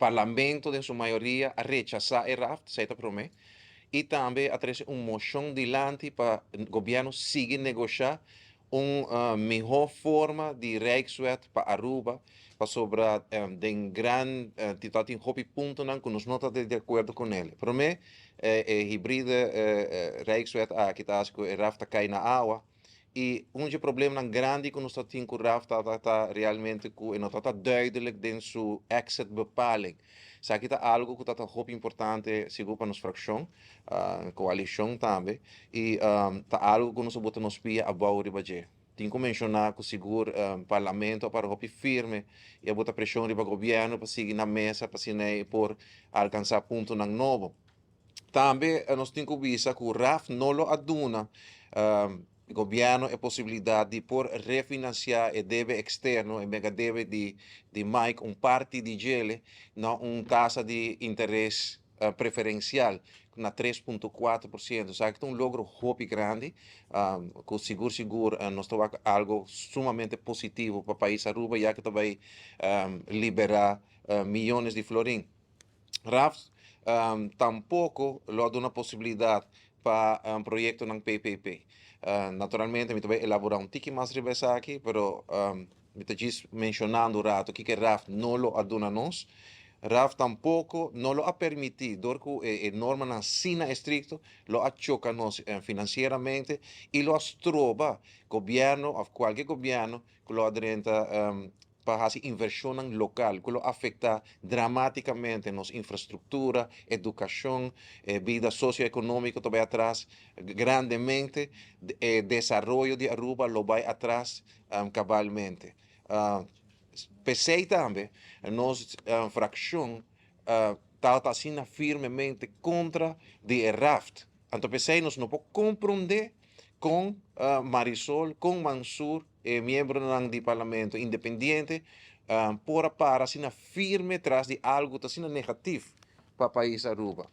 parlamento, em sua maioria, a rechazar o RAF, certo para mim, e também a trazer uma moção dilante para o governo seguir negociar uma melhor forma de Rijkswet para Aruba, para sobrar den grande titulato em hobby ponto não que nós não estamos de acordo com ele. Para mim, hibrida Rijkswet que está que o RAF está cai na água e problema grande que nós temos com o RAF está realmente que não está duidelijk dentro sua exit bepaling. Sa kita algo que está muito importante seguro para nossa fração, coalição também, e tá algo que nós bota nos pia a bau ribaje. Tem que mencionar que seguro parlamento para hopi firme e a bota pressão riba governo para seguir na mesa para se por alcançar ponto nang novo. Também nós temos que visa que o RAF não lo aduna o governo a possibilidade de por refinanciar o débito externo, e mega débito de mais parte de gele, na taxa de interesse preferencial na 3,4%. Sabe que é logro muito grande, que seguro nós estamos algo sumamente positivo para o país Aruba, já que vai liberar milhões de florins. RAF tampouco lo dá uma possibilidade para projeto ng PPP. Naturalmente, eu vou elaborar um tique mais ribesa aqui, pero me estou mencionando o rato que RAF não lo aduna nós. RAF tampouco não lo ha permitido, porque a norma na sina estricto lo achoca nos financieramente e lo astroba governo, qualquer governo, que lo adrenta para fazer inversão local, que lo afeta dramaticamente nos infraestrutura, educação, vida socioeconômica, também atrás grandemente, desenvolvimento de Aruba lo vai atrás cabalmente. Pensei também, nossa fração está assim firmemente contra de RAFT. Então pensei, nós não podemos compreender com Marisol, com Mansur, membro do parlamento independiente, para assim firme atrás de algo assim negativo para o país Aruba.